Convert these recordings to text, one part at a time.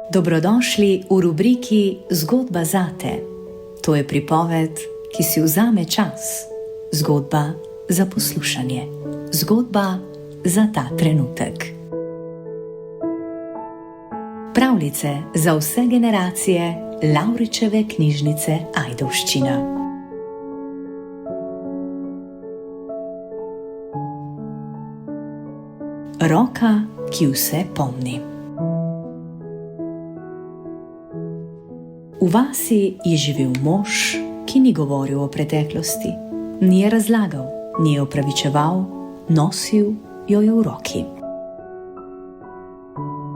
Dobrodošli v rubriki Zgodba zate. To je pripoved, ki si vzame čas. Zgodba za poslušanje. Zgodba za ta trenutek. Pravljice za vse generacije Lavričeve knjižnice Ajdovščina. Roka, ki vse pomni. V vasi je živel mož, ki ni govoril o preteklosti, ni je razlagal, ni je opravičeval, nosil jo je v roki.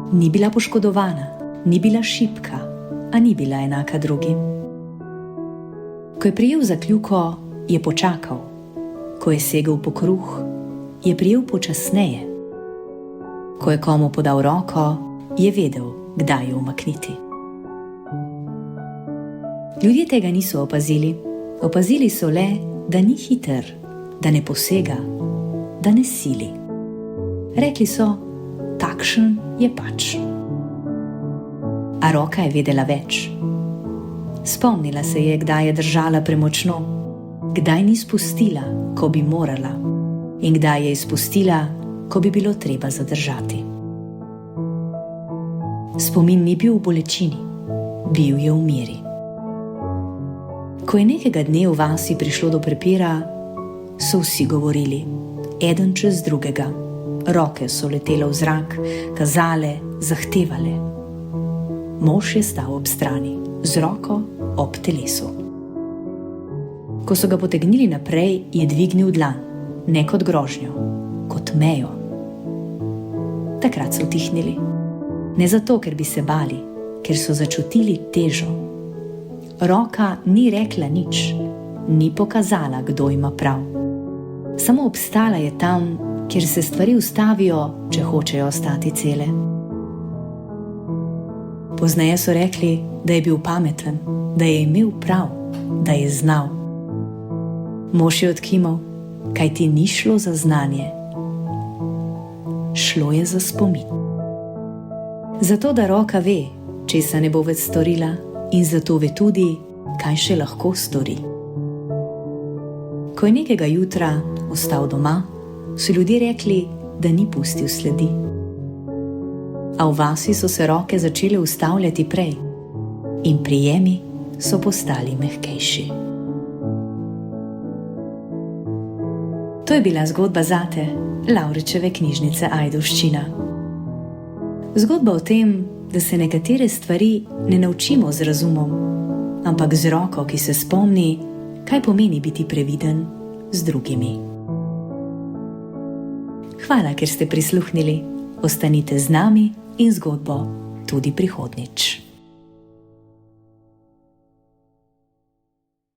Ni bila poškodovana, ni bila šibka, a ni bila enaka drugim. Ko je prijel za kljuko, je počakal. Ko je segel po kruh, je prijel počasneje. Ko je komu podal roko, je vedel, kdaj jo umakniti. Ljudje tega niso opazili. Opazili so le, da ni hiter, da ne posega, da ne sili. Rekli so, takšen je pač. A roka je vedela več. Spomnila se je, kdaj je držala premočno, kdaj ni spustila, ko bi morala, in kdaj je izpustila, ko bi bilo treba zadržati. Spomin ni bil v bolečini, bil je v miri. Ko je nekega dne v vasi prišlo do prepira, so vsi govorili, eden čez drugega. Roke so letele v zrak, kazale, zahtevale. Mož je stal ob strani, z roko ob telesu. Ko so ga potegnili naprej, je dvignil dlan, ne kot grožnjo, kot mejo. Takrat so utihnili. Ne zato, ker bi se bali, ker so začutili težo. Roka ni rekla nič, ni pokazala, kdo ima prav. Samo obstala je tam, kjer se stvari ustavijo, če hočejo ostati cele. Pozneje so rekli, da je bil pameten, da je imel prav, da je znal. Mož je odkimal, kajti ni šlo za znanje. Šlo je za spomin. Zato, da roka ve, česa ne bo več storila, in zato ve tudi, kaj še lahko stori. Ko je nekega jutra ostal doma, so ljudje rekli, da ni pustil sledi. A v vasi so se roke začele ustavljati prej in prijemi so postali mehkejši. To je bila zgodba zate, Lavričeve knjižnice Ajdovščina. Zgodba o tem, da se nekatere stvari ne naučimo z razumom, ampak z roko, ki se spomni, kaj pomeni biti previden z drugimi. Hvala, ker ste prisluhnili. Ostanite z nami in zgodbo tudi prihodnjič.